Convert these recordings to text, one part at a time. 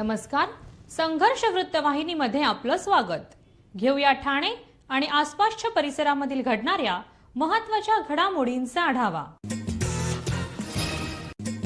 नमस्कार, संघर्ष वृत्तवाहिनीमध्ये आपलं स्वागत। घेऊया ठाणे आणि आसपासच्या परिसरामधील घडणाऱ्या महत्त्वाच्या घडामोडींचा आढावा।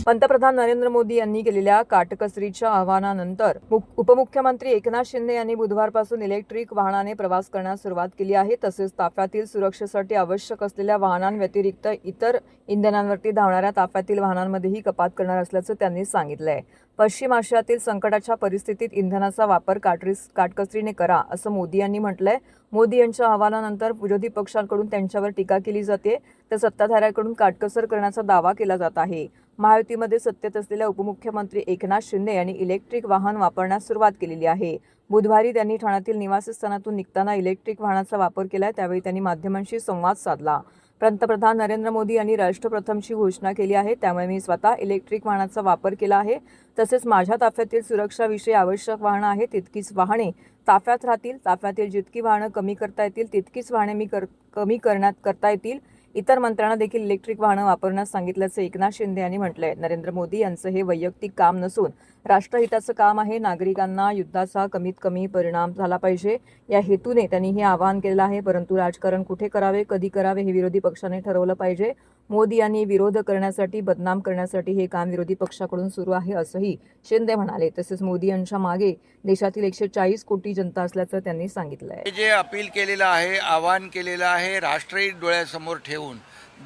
पंतप्रधान नरेंद्र मोदी यांनी केलेल्या काटकसरीच्या आवाहनानंतर उपमुख्यमंत्री एकनाथ शिंदे यांनी बुधवारपासून इलेक्ट्रिक वाहनाने प्रवास करण्यास सुरुवात केली आहे। तसेच ताफ्यातील सुरक्षेसाठी आवश्यक असलेल्या वाहनांव्यतिरिक्त इतर इंधनांवरती धावणाऱ्या ताफ्यातील वाहनांमध्येही कपात करणार असल्याचं त्यांनी सांगितलंय। पश्चिम आशियातील संकटाच्या परिस्थितीत इंधनाचा वापर काटकसरीने करा, असं मोदी यांनी म्हटलंय। मोदी यांच्या आवाहनानंतर विरोधी पक्षांकडून त्यांच्यावर टीका केली जाते, तर सत्ताधाऱ्यांकडून काटकसर करण्याचा दावा केला जात आहे। महायुतीमध्ये सत्तेत असलेल्या उपमुख्यमंत्री एकनाथ शिंदे यांनी इलेक्ट्रिक वाहन वापरण्यास सुरुवात केलेली आहे। बुधवारी त्यांनी ठाण्यातील निवासस्थानातून निघताना इलेक्ट्रिक वाहनाचा वापर केला, त्यावेळी त्यांनी माध्यमांशी संवाद साधला। पंतप्रधान नरेंद्र मोदी यांनी राष्ट्रप्रथमची घोषणा केली आहे, त्यामुळे मी स्वतः इलेक्ट्रिक वाहनाचा वापर केला आहे। तसेच माझ्या ताफ्यातील सुरक्षाविषयी आवश्यक वाहनं आहेत तितकीच वाहने ताफ्यात राहतील। ताफ्यातील जितकी वाहनं कमी करता येतील तितकीच वाहने मी कमी करता येतील। इतर मंत्र्यांना देखील इलेक्ट्रिक वाहनं वापरण्यास सांगितल्याचं एकनाथ शिंदे यांनी म्हटलंय। नरेंद्र मोदी यांचं हे वैयक्तिक काम नसून राष्ट्रहिताचं काम आहे। नागरिकांना युद्धाचा कमीत कमी परिणाम झाला पाहिजे या हेतूने त्यांनी हे आवाहन केलं आहे। परंतु राजकारण कुठे करावे, कधी करावे हे विरोधी पक्षाने ठरवलं पाहिजे। मोदी यांनी विरोध करण्यासाठी, बदनाम करण्यासाठी हे काम विरोधी पक्षाकडून सुरू आहे, असंही शिंदे म्हणाले। तसेच मोदी यांच्या मागे देशातील 140 कोटी जनता असल्याचं त्यांनी सांगितलंय। जे अपील केलेलं आहे, आवाहन केलेलं आहे, राष्ट्रहित डोळ्यासमोर ठेवून,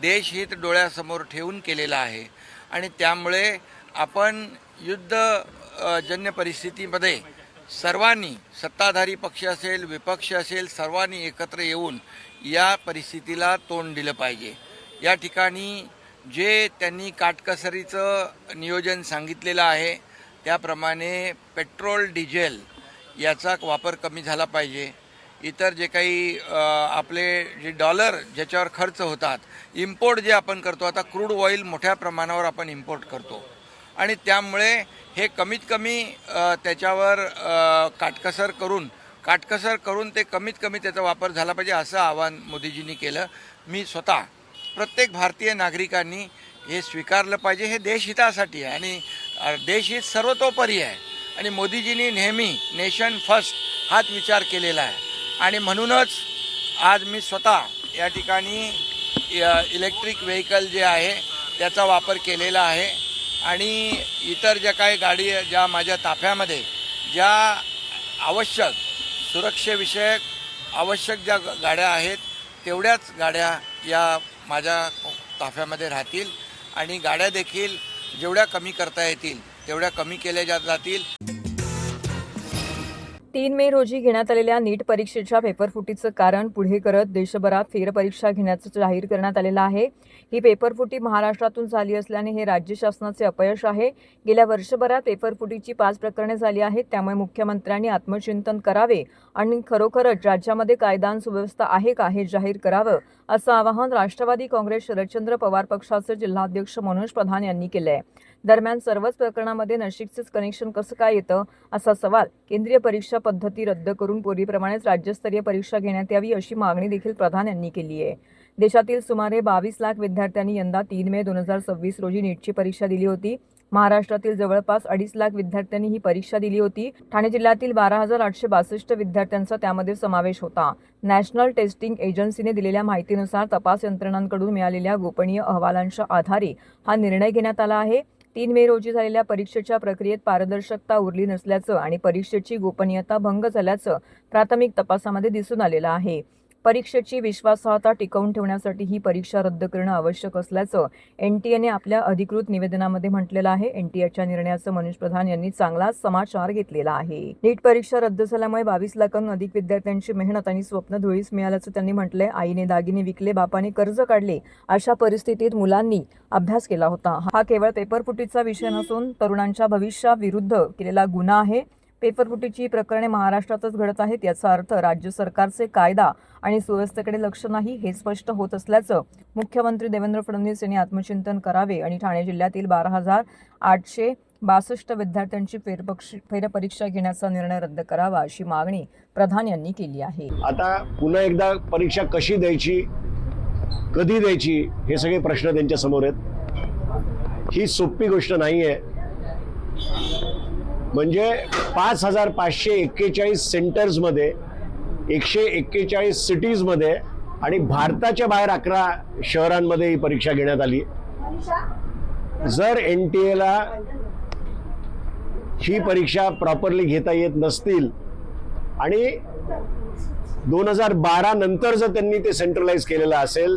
देशहित डोळ्यासमोर ठेवून केलेलं आहे। आणि त्यामुळे आपण युद्धजन्य परिस्थितीमध्ये सर्वांनी, सत्ताधारी पक्ष असेल, विपक्ष असेल, सर्वांनी एकत्र येऊन या परिस्थितीला तोंड दिलं पाहिजे। या ठिकाणी जे त्यांनी काटकसरीचं नियोजन सांगितलेलं आहे त्याप्रमाणे पेट्रोल, डिझेल याचा वापर कमी झाला पाहिजे। इतर जे काही आपले जे डॉलर ज्याच्यावर खर्च होतात, इम्पोर्ट जे आपण करतो, आता क्रूड ऑइल मोठ्या प्रमाणावर आपण इम्पोर्ट करतो आणि त्यामुळे हे कमीत कमी त्याच्यावर काटकसर करून ते कमीत कमी त्याचा वापर झाला पाहिजे, असं आवाहन मोदीजींनी केलं। मी स्वतः प्रत्येक भारतीय नागरिकांनी हे स्वीकारलं पाहिजे। हे देशहितासाठी आहे आणि देशहित सर्वतोपरी आहे आणि मोदीजींनी नेहमी नेशन फर्स्ट हाच विचार केलेला आहे आणि म्हणूनच आज मी स्वतः या ठिकाणी इलेक्ट्रिक व्हेकल जे आहे त्याचा वापर केलेला आहे आणि इतर ज्या काही गाडी ज्या माझ्या ताफ्यामध्ये ज्या आवश्यक सुरक्षेविषयक आवश्यक ज्या गाड्या आहेत तेवढ्याच गाड्या या माझ्या ताफ्यामध्ये राहतील आणि गाड्या देखील जेवढ्या कमी करता येतील तेवढ्या कमी केल्या जातील। 3 मे रोजी घेण्यात आलेल्या नीट परीक्षेच्या पेपरफुटीचं कारण पुढे करत देशभरात फेरपरीक्षा घेण्याचं जाहीर करण्यात आलेलं आहे। ही पेपरफुटी महाराष्ट्रातून झाली असल्याने हे राज्य शासनाचे अपयश आहे। गेल्या वर्षभरात पेपरफुटीची 5 प्रकरणे झाली आहेत, त्यामुळे मुख्यमंत्र्यांनी आत्मचिंतन करावे आणि खरोखरच राज्यामध्ये कायदा आणि सुव्यवस्था आहे का हे जाहीर करावं, असं आवाहन राष्ट्रवादी काँग्रेस शरदचंद्र पवार पक्षाचे जिल्हाध्यक्ष मनोज प्रधान यांनी केलंय। दरम्यान सर्वच प्रकरणामध्ये नाशिकचेच कनेक्शन कसं काय येतं, असा सवाल केंद्रीय परीक्षा पद्धती रद्द करून पूर्वीप्रमाणेच राज्यस्तरीय परीक्षा घेण्यात यावी, अशी मागणी देखील प्रधान यांनी केली आहे। देशातील सुमारे 22 लाख विद्यार्थ्यांनी यंदा 3 मे 2026 रोजी नीटची परीक्षा दिली होती। महाराष्ट्रातील जवळपास 2.5 लाख विद्यार्थ्यांनी ही परीक्षा दिली होती। ठाणे जिल्ह्यातील 12,862 विद्यार्थ्यांचा त्यामध्ये समावेश होता। नॅशनल टेस्टिंग एजन्सीने दिलेल्या माहितीनुसार तपास यंत्रणांकडून मिळालेल्या गोपनीय अहवालांच्या आधारे हा निर्णय घेण्यात आला आहे। 3 मे रोजी झालेल्या परीक्षेच्या प्रक्रियेत पारदर्शकता उरली नसल्याचं आणि परीक्षेची गोपनीयता भंग झाल्याचं प्राथमिक तपासामध्ये दिसून आलेलं आहे। परीक्षेची विश्वासार्हता टिकवून ठेवण्यासाठी ही परीक्षा रद्द करणं आवश्यक असल्याचं एनटीएने आपल्या अधिकृत निवेदनामध्ये म्हटलेलं आहे। एनटीएच्या निर्णयाचं मनोज प्रधान यांनी चांगलाच समाचार घेतलेला आहे। नीट परीक्षा रद्द झाल्यामुळे 22 लाखांहून अधिक विद्यार्थ्यांची मेहनत आणि स्वप्न धुळीस मिळाल्याचं त्यांनी म्हटलंय। आईने दागिने विकले, बापाने कर्ज काढले, अशा परिस्थितीत मुलांनी अभ्यास केला होता। हा केवळ पेपरफुटीचा विषय नसून तरुणांच्या भविष्याविरुद्ध केलेला गुन्हा आहे। पेपरफुटीची प्रकरणे महाराष्ट्रातच घडत आहेत, याचा अर्थ राज्य सरकारचे कायदा आणि सुव्यवस्थेकडे लक्ष नाही हे स्पष्ट होत असल्याचं मुख्यमंत्री देवेंद्र फडणवीस यांनी आत्मचिंतन करावे आणि ठाणे जिल्ह्यातील 12,862 विद्यार्थ्यांची फेरपरीक्षा घेण्याचा निर्णय रद्द करावा, अशी मागणी प्रधान यांनी केली आहे। आता पुन्हा एकदा परीक्षा कशी द्यायची, कधी द्यायची, हे सगळे प्रश्न त्यांच्या समोर आहेत। ही सोपी गोष्ट नाही आहे। म्हणजे 5,541 सेंटर्समध्ये 141 सिटीजमध्ये आणि भारताच्या बाहेर 11 शहरांमध्ये ही परीक्षा घेण्यात आली. जर NTA ही परीक्षा प्रॉपरली घेता येत नसतील आणि 2012 नंतर जर त्यांनी ते सेंट्रलाइज केलेलं असेल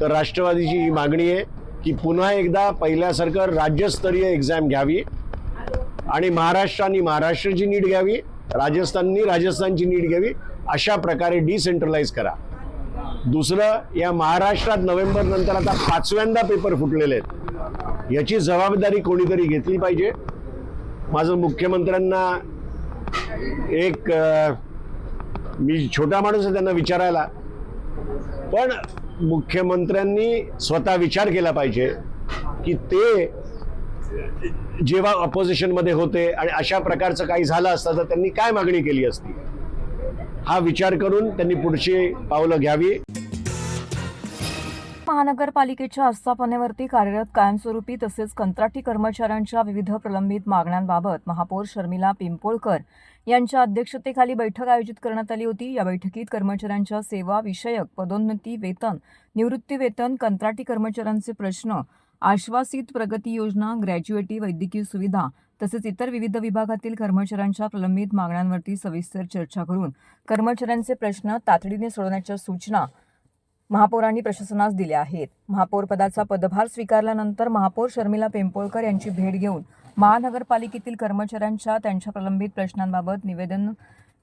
तर राष्ट्रवादीची ही मागणी आहे की पुन्हा एकदा पहिल्यासारखं राज्यस्तरीय एक्झाम घ्यावी आणि महाराष्ट्राने महाराष्ट्राची नीट घ्यावी, राजस्थाननी राजस्थानची नीट घ्यावी, अशा प्रकारे डिसेंट्रलाइज करा. दुसरं, या महाराष्ट्रात नोव्हेंबर नंतर आता 5व्यांदा पेपर फुटलेले आहेत, याची जबाबदारी कोणीतरी घेतली पाहिजे. माझं मुख्यमंत्र्यांना एक मी छोटा माणूस आहे त्यांना विचारायला, पण मुख्यमंत्र्यांनी स्वतः विचार केला पाहिजे की ते जेव्हा ऑपोजिशनमध्ये होते आणि अशा प्रकारचं काही झालं असतं तर त्यांनी काय मागणी केली असती, हा विचार करून त्यांनी पुढची पावलं घ्यावी. महानगरपालिकेच्या आस्थापनेवरती कार्यरत कायमस्वरूपी तसेच कंत्राटी कर्मचाऱ्यांच्या विविध प्रलंबित मागण्यांबाबत महापौर शर्मिला पिंपोळकर यांच्या अध्यक्षतेखाली बैठक आयोजित करण्यात आली होती. या बैठकीत कर्मचाऱ्यांच्या सेवा विषयक पदोन्नती, वेतन, निवृत्ती वेतन, कंत्राटी कर्मचाऱ्यांचे प्रश्न, आश्वासित प्रगती योजना, ग्रॅज्युएटी, वैद्यकीय सुविधा तसेच इतर विविध विभागातील कर्मचाऱ्यांच्या प्रलंबित मागण्यांवरती सविस्तर चर्चा करून कर्मचाऱ्यांचे प्रश्न तातडीने सोडवण्याच्या सूचना महापौरांनी प्रशासनास दिल्या आहेत. महापौर पदाचा पदभार स्वीकारल्यानंतर महापौर शर्मिला पिंपोळकर यांची भेट घेऊन महानगरपालिकेतील कर्मचाऱ्यांच्या त्यांच्या प्रलंबित प्रश्नांबाबत निवेदन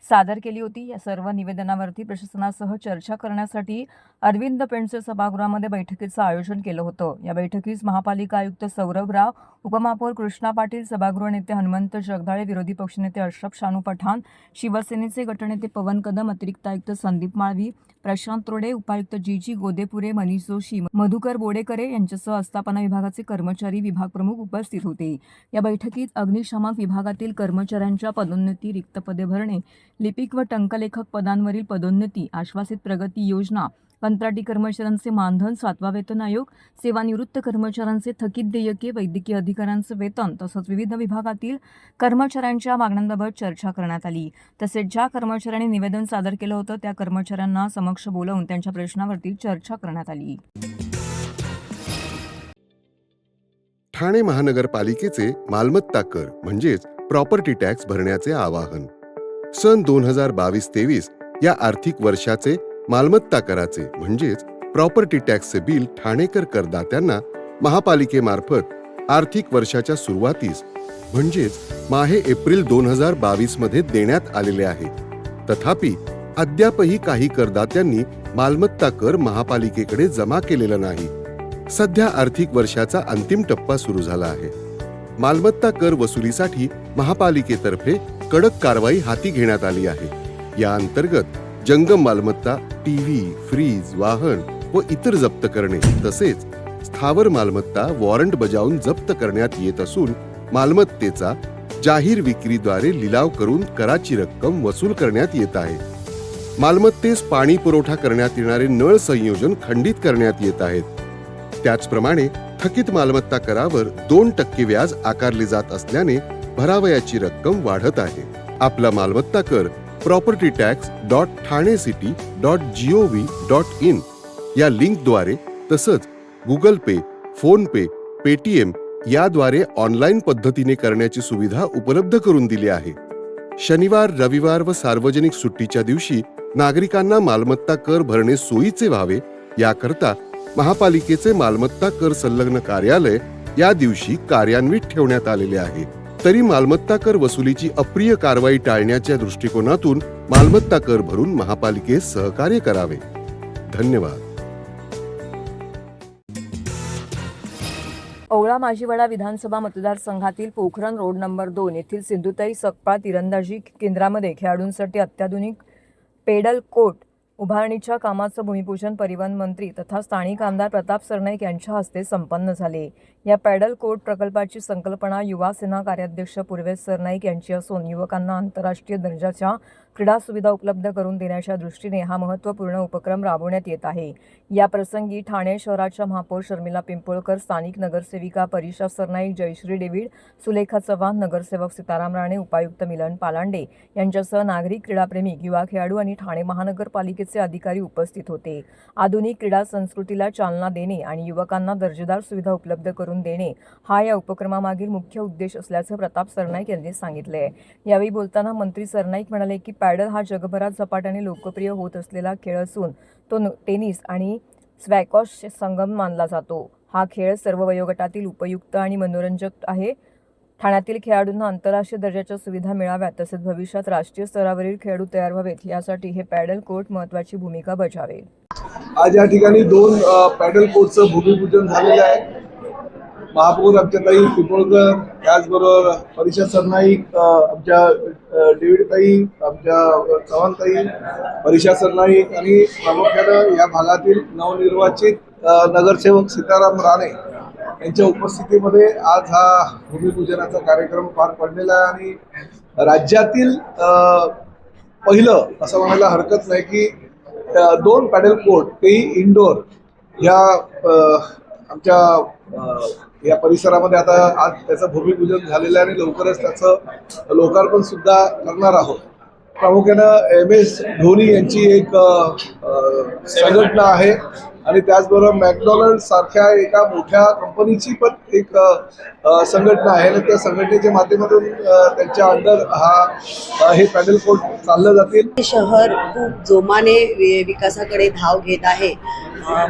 सादर केली होती. या सर्व निवेदनावरती प्रशासनासह चर्चा करण्यासाठी अरविंद पेंडसे सभागृहामध्ये बैठकीचं आयोजन केलं होतं. या बैठकीस महापालिका आयुक्त सौरभ राव, उपमहापौर कृष्णा पाटील, सभागृह नेते हनुमंत जगदाळे, विरोधी पक्षनेते अशरफ शानू पठाण, शिवसेनेचे गटनेते पवन कदम, अतिरिक्त आयुक्त संदीप माळवी, प्रशांत रोडे, उपायुक्त जी गोदेपुरे, मनीष जोशी, मधुकर बोडेकरे यांच्यासह आस्थापना विभागाचे कर्मचारी, विभाग प्रमुख उपस्थित होते. या बैठकीत अग्निशामक विभागातील कर्मचाऱ्यांच्या पदोन्नती, रिक्त पदे भरणे, लिपिक व टंकलेखक पदांवरील पदोन्नती, आश्वासित प्रगती योजना, कंत्राटी कर्मचाऱ्यांचे मानधन, 7वा वेतन आयोग, सेवानिवृत्त कर्मचाऱ्यांचे थकीत देयके, वैद्यकीय अधिकाऱ्यांचे वेतन तसंच विविध विभागातील कर्मचाऱ्यांच्या मागण्यांबाबत चर्चा करण्यात आली. तसेच ज्या कर्मचाऱ्यांनी निवेदन सादर केलं होतं त्या कर्मचाऱ्यांना समक्ष बोलावून त्यांच्या प्रश्नावरती चर्चा करण्यात आली. ठाणे महानगरपालिकेचे मालमत्ता कर म्हणजेच प्रॉपर्टी टॅक्स भरण्याचे आवाहन. सन 2022-23 या आर्थिक वर्षाचे मालमत्ता कराचे म्हणजेच प्रॉपर्टी टॅक्सचे बिल ठाणेकर करदात्यांना महापालिकेमार्फत आर्थिक वर्षाच्या सुरुवातीस म्हणजेच माहे एप्रिल 2022 मध्ये देण्यात आलेले आहे. तथापि अद्यापही काही करदात्यांनी मालमत्ता कर महापालिकेकडे जमा केलेला नाही. सध्या आर्थिक वर्षाचा अंतिम टप्पा सुरू झाला आहे. मालमत्ता कर वसुलीसाठी महापालिकेतर्फे कडक कारवाई हाती घेण्यात आली आहे. या अंतर्गत जंगम मालमत्ता, टीव्ही, फ्रीज, वाहन व इतर जप्त करणे तसेच स्थावर मालमत्ता वॉरंट बजावून जप्त करण्यात येत असून मालमत्तेचा जाहीर विक्रीद्वारे लिलाव करून कराची रक्कम वसूल करण्यात येत आहे. मालमत्तेस पाणी पुरवठा करण्यात येणारे नळ संयोजन खंडित करण्यात येत आहेत. त्याचप्रमाणे थकीत मालमत्ता करावर 2% व्याज आकारले जात असल्याने भरावयाची रक्कम वाढत आहे. आपला मालमत्ता कर propertytax.thanecity.gov.in या लिंकद्वारे तसंच गुगल पे, फोन पे, पेटीएम याद्वारे ऑनलाईन पद्धतीने करण्याची सुविधा उपलब्ध करून दिली आहे. शनिवार, रविवार व सार्वजनिक सुट्टीच्या दिवशी नागरिकांना मालमत्ता कर भरणे सोयीचे व्हावे याकरता महापालिकेचे मालमत्ता कर संलग्न कार्यालय या दिवशी कार्यान्वित ठेवण्यात आलेले आहे. तरी मालमत्ता कर वसुलीची अप्रिय कारवाई टाळण्याच्या दृष्टिकोनातून मालमत्ता कर भरून महापालिकेस सहकार्य करावे. धन्यवाद. ओवळा माजिवडा विधानसभा मतदारसंघातील पोखरण रोड नंबर 2 येथील सिंधुताई सकपाळ तिरंदाजी केंद्रामध्ये खेळाडूंसाठी अत्याधुनिक पेडल कोर्ट उभारणीच्या कामाचं भूमिपूजन परिवहन मंत्री तथा स्थानिक आमदार प्रताप सरनाईक यांच्या हस्ते संपन्न झाले. या पॅडल कोर्ट प्रकल्पाची संकल्पना युवा सेना कार्याध्यक्ष पूर्वेश सरनाईक यांची असून युवकांना आंतरराष्ट्रीय दर्जाच्या क्रीडा सुविधा उपलब्ध करून देण्याच्या दृष्टीने हा महत्त्वपूर्ण उपक्रम राबवण्यात येत आहे. या प्रसंगी ठाणे शहराच्या महापौर शर्मिला पिंपळकर, स्थानिक नगरसेविका परीक्षा सरनाईक, जयश्री डेव्हिड, सुलेखा चव्हाण, नगरसेवक सीताराम राणे, उपायुक्त मिलन पालांडे यांच्यासह नागरिक, क्रीडाप्रेमी, युवा खेळाडू आणि ठाणे महानगरपालिकेचे अधिकारी उपस्थित होते. आधुनिक क्रीडा संस्कृतीला चालना देणे आणि युवकांना दर्जेदार सुविधा उपलब्ध करून देणे हा या उपक्रमामागील मुख्य उद्देश असल्याचं प्रताप सरनाईक यांनी सांगितले. यावेळी बोलताना मंत्री सरनाईक म्हणाले की पॅडल हा जगभरात झपाट्याने लोकप्रिय होत असलेला खेळ असून तो टेनिस आणि स्क्वॅश संगम मानला जातो. हा खेळ सर्व वयोगटातील उपयुक्त आणि मनोरंजक आहे. ठाण्यातील खेळाडूंना आंतरराष्ट्रीय दर्जाच्या सुविधा मिळाव्यात तसेच भविष्यात राष्ट्रीय स्तरावरील खेळाडू तयार व्हावेत यासाठी हे पॅडल कोर्ट महत्त्वाची भूमिका बजावेल. आज या ठिकाणी 2 पॅडल कोर्टचं भूमिपूजन झालेलं आहे. महापौर आमच्या ताई पिंपळकर, त्याचबरोबर परीक्षा सरनाईक, आमच्या डेव्हिडताई, आमच्या चव्हाणताई, परीक्षा सरनाईक आणि प्रामुख्यानं या भागातील नवनिर्वाचित नगरसेवक सीताराम राणे यांच्या उपस्थितीमध्ये आज हा भूमिपूजनाचा कार्यक्रम पार पडलेला आहे. आणि राज्यातील पहिलं असं म्हणायला हरकत नाही की 2 पॅडल कोर्ट, तेही इंडोर, ह्या आमच्या या परिसरामध्ये आता आज त्याचं भूमिपूजन झालेलं आहे आणि लवकरच त्याचं लोकार्पण सुद्धा करणार आहोत. प्रामुख्यानं MS धोनी यांची एक संघटना आहे आणि त्याचबरोबर मॅकडॉनल्ड सारख्या एका मोठ्या कंपनीची पण एक संघटना आहे आणि त्या संघटनेच्या माध्यमातून त्यांच्या अंडर हे पॅडल कोर्ट चाललं जातील. शहर खूप जोमाने विकासाकडे धाव घेत आहे.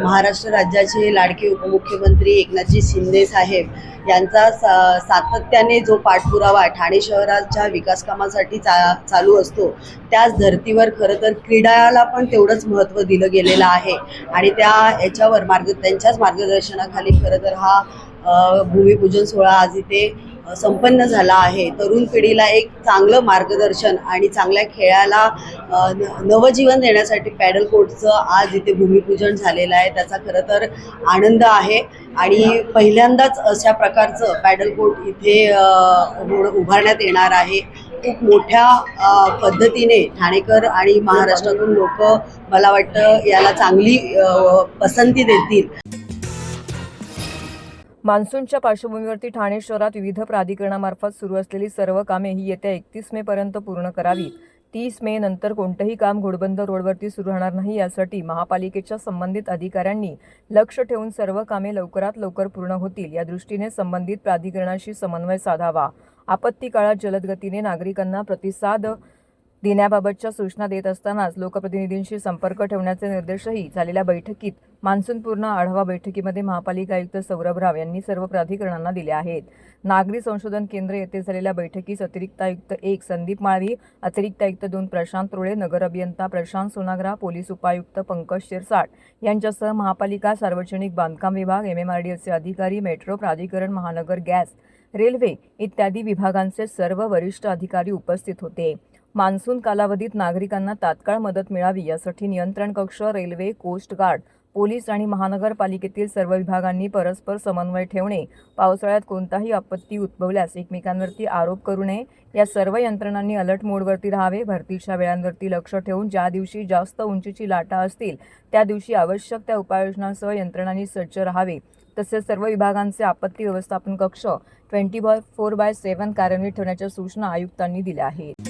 महाराष्ट्र राज्याचे लाडके उपमुख्यमंत्री एकनाथजी शिंदे साहेब यांचा सातत्याने जो पाठपुरावा ठाणे शहराच्या विकास कामासाठी चालू असतो त्याच धर्तीवर खरं तर क्रीडाला पण तेवढंच महत्त्व दिलं गेलेलं आहे आणि याच्यावर त्यांच्याच मार्गदर्शनाखाली खरं तर हा भूमिपूजन सोहळा आज इथे संपन्न झाला आहे. तरुण पिढीला एक चांगलं मार्गदर्शन आणि चांगल्या खेळाला नवजीवन देण्यासाठी पॅडल कोर्टचं आज इथे भूमिपूजन झालेलं आहे. त्याचा खरं तर आनंद आहे आणि पहिल्यांदाच अशा प्रकारचं पॅडल कोर्ट इथे उभारण्यात येणार आहे. खूप मोठ्या पद्धतीने ठाणेकर आणि महाराष्ट्रातून लोक मला वाटतं याला चांगली पसंती देतील. मान्सूनच्या पार्श्वभूमीवरती ठाणे शहरात विविध प्राधिकरणामार्फत सुरू असलेली सर्व कामे ही येत्या 31 मे पर्यंत पूर्ण करावीत. 30 मे नंतर कोणतंही काम घोडबंद रोडवरती सुरू राहणार नाही यासाठी महापालिकेच्या संबंधित अधिकाऱ्यांनी लक्ष ठेवून सर्व कामे लवकरात लवकर पूर्ण होतील या दृष्टीने संबंधित प्राधिकरणाशी समन्वय साधावा. आपत्ती काळात जलद गतीने नागरिकांना प्रतिसाद देण्याबाबतच्या सूचना देत असतानाच लोकप्रतिनिधींशी संपर्क ठेवण्याचे निर्देशही झालेल्या बैठकीत मान्सूनपूर्ण आढावा बैठकीमध्ये महापालिका आयुक्त सौरभ राव यांनी सर्व प्राधिकरणांना दिले आहेत. नागरी संशोधन केंद्र येथे झालेल्या बैठकीस अतिरिक्त आयुक्त 1 संदीप माळवी, अतिरिक्त आयुक्त 2 प्रशांत रोळे, नगर अभियंता प्रशांत सोनाग्रा, पोलीस उपायुक्त पंकज शिरसाट यांच्यासह महापालिका, सार्वजनिक बांधकाम विभाग, MMRDAचे अधिकारी, मेट्रो प्राधिकरण, महानगर गॅस, रेल्वे इत्यादी विभागांचे सर्व वरिष्ठ अधिकारी उपस्थित होते. मान्सून कालावधीत नागरिकांना तात्काळ मदत मिळावी यासाठी नियंत्रण कक्ष, रेल्वे, कोस्ट गार्ड, पोलीस आणि महानगरपालिकेतील सर्व विभागांनी परस्पर समन्वय ठेवणे, पावसाळ्यात कोणताही आपत्ती उद्भवल्यास एकमेकांवरती आरोप करू नये, या सर्व यंत्रणांनी अलर्ट मोडवरती राहावे. भरतीच्या वेळांवरती लक्ष ठेवून ज्या दिवशी जास्त उंचीची लाटा असतील त्या दिवशी आवश्यक त्या उपाययोजनांसह यंत्रणांनी सज्ज राहावे. तसेच सर्व विभागांचे आपत्ती व्यवस्थापन कक्ष 24/7 कार्यान्वित ठेवण्याच्या सूचना आयुक्तांनी दिल्या आहेत.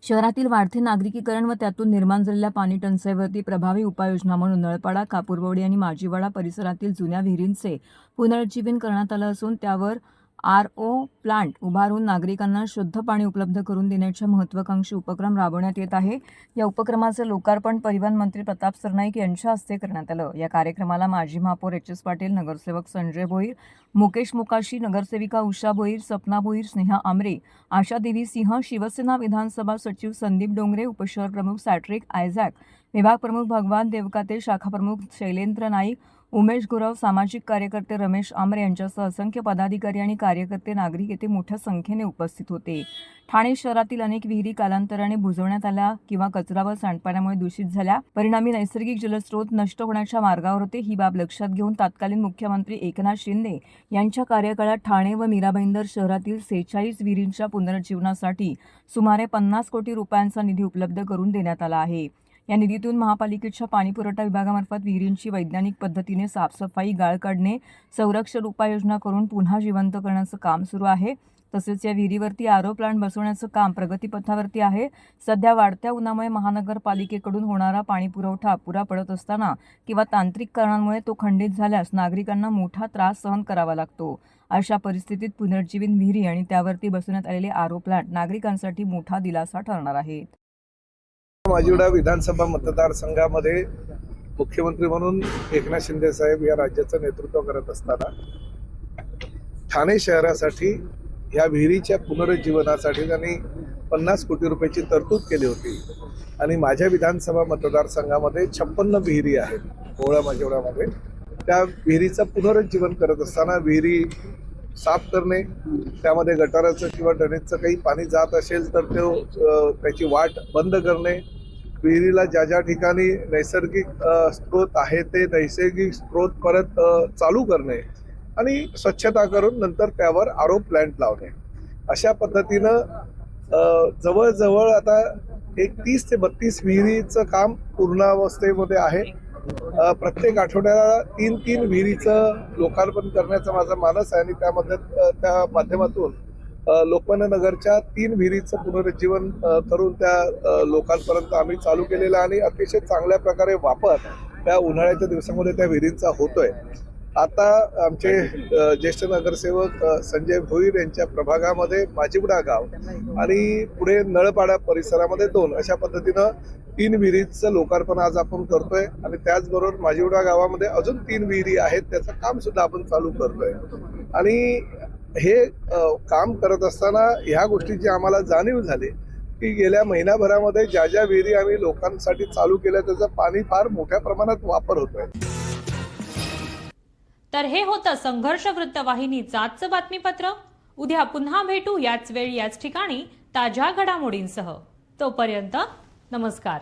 शहरातील वाढते नागरिकीकरण व त्यातून निर्माण झालेल्या पाणी टंचाईवरती प्रभावी उपाययोजना म्हणून नळपाडा, कापूरवाडी आणि माझीवाडा परिसरातील जुन्या विहिरींचे पुनरुज्जीवन करण्यात आलं असून त्यावर RO प्लांट उभारून नागरिकांना शुद्ध पाणी उपलब्ध करून देण्याचा महत्त्वाकांक्षी उपक्रम राबवण्यात येत आहे. या उपक्रमाचे लोकार्पण परिवहन मंत्री प्रताप सरनाईक यांच्या हस्ते करण्यात आलं. या कार्यक्रमाला माजी महापौर HS पाटील, नगरसेवक संजय भोईर, मुकेश मुकाशी, नगरसेविका उषा भोईर, सपना भोईर, स्नेहा आमरे, आशा देवी सिंह, शिवसेना विधानसभा सचिव संदीप डोंगरे, उपशहर प्रमुख सॅट्रिक आयझॅक, विभाग प्रमुख भगवान देवकाते, शाखा प्रमुख शैलेंद्र नाईक, उमेश गुरव, सामाजिक कार्यकर्ते रमेश आमरे यांच्यासह असंख्य पदाधिकारी आणि कार्यकर्ते, नागरिक येथे मोठ्या संख्येने उपस्थित होते. ठाणे शहरातील अनेक विहिरी कालांतराने बुजवण्यात आल्या किंवा कचरा व सांडपाण्यामुळे दूषित झाल्या. परिणामी नैसर्गिक जलस्रोत नष्ट होण्याच्या मार्गावर होते. ही बाब लक्षात घेऊन तत्कालीन मुख्यमंत्री एकनाथ शिंदे यांच्या कार्यकाळात ठाणे व मीरा भाईंदर शहरातील 46 विहिरींच्या पुनरुज्जीवनासाठी सुमारे 50 कोटी रुपयांचा निधी उपलब्ध करून देण्यात आला आहे. या निधीतून महापालिकेच्या पाणीपुरवठा विभागामार्फत विहिरींची वैज्ञानिक पद्धतीने साफसफाई, गाळ काढणे, संरक्षण उपाययोजना करून पुन्हा जिवंत करण्याचं काम सुरू आहे. तसेच या विहिरीवरती आरो प्लांट बसवण्याचं काम प्रगतीपथावरती आहे. सध्या वाढत्या उन्हामुळे महानगरपालिकेकडून होणारा पाणीपुरवठा अपुरा पडत असताना किंवा तांत्रिक कारणांमुळे तो खंडित झाल्यास नागरिकांना मोठा त्रास सहन करावा लागतो. अशा परिस्थितीत पुनर्जीवित विहिरी आणि त्यावरती बसवण्यात आलेले आरो प्लांट नागरिकांसाठी मोठा दिलासा ठरणार आहेत. माजिवडा विधानसभा मतदारसंघामध्ये मुख्यमंत्री म्हणून एकनाथ शिंदे साहेब या राज्याचं नेतृत्व करत असताना ठाणे शहरासाठी या विहिरीच्या पुनरुज्जीवनासाठी त्यांनी 50 कोटी रुपयाची तरतूद केली होती आणि माझ्या विधानसभा मतदारसंघामध्ये 56 विहिरी आहेत मोहोळा माजिवड्यामध्ये. त्या विहिरीचं पुनरुज्जीवन करत असताना विहिरी साफ करणे, त्यामध्ये गटाराचं किंवा ड्रेनेजचं काही पाणी जात असेल तर त्याची वाट बंद करणे, विहिरीला ज्या ज्या ठिकाणी नैसर्गिक स्रोत आहे ते नैसर्गिक स्रोत परत चालू करणे आणि स्वच्छता करून नंतर त्यावर आरो प्लांट लावणे. अशा पद्धतीनं जवळजवळ आता एक 30 ते 32 विहिरीचं काम पूर्णावस्थेमध्ये आहे. प्रत्येक आठवड्याला 3 विहिरीचं लोकार्पण करण्याचा माझा मानस आहे आणि त्यामध्ये त्या माध्यमातून लोकमान्य नगरच्या 3 विहिरीचं पुनरुज्जीवन करून त्या लोकांपर्यंत आम्ही चालू केलेलं आणि अतिशय चांगल्या प्रकारे वापर त्या उन्हाळ्याच्या दिवसामध्ये त्या विहिरींचा होतोय. आता आमचे ज्येष्ठ नगरसेवक संजय भोईर यांच्या प्रभागामध्ये माजिवडा गाव आणि पुढे नळपाडा परिसरामध्ये 2 अशा पद्धतीनं 3 विहिरीचं लोकार्पण आज आपण करतोय आणि त्याचबरोबर माजिवडा गावामध्ये अजून 3 विहिरी आहेत, त्याचं काम सुद्धा आपण चालू करतोय. आणि हे काम करत असताना ह्या गोष्टीची आम्हाला जाणीव झाली की गेल्या महिनाभरामध्ये ज्या ज्या विहिरी आम्ही लोकांसाठी चालू केल्या त्याचं पाणी फार मोठ्या प्रमाणात वापर होतोय. तर हे होतं संघर्ष वृत्तवाहिनीचं आजचं बातमीपत्र. उद्या पुन्हा भेटू याच वेळी याच ठिकाणी ताज्या घडामोडींसह. तोपर्यंत नमस्कार.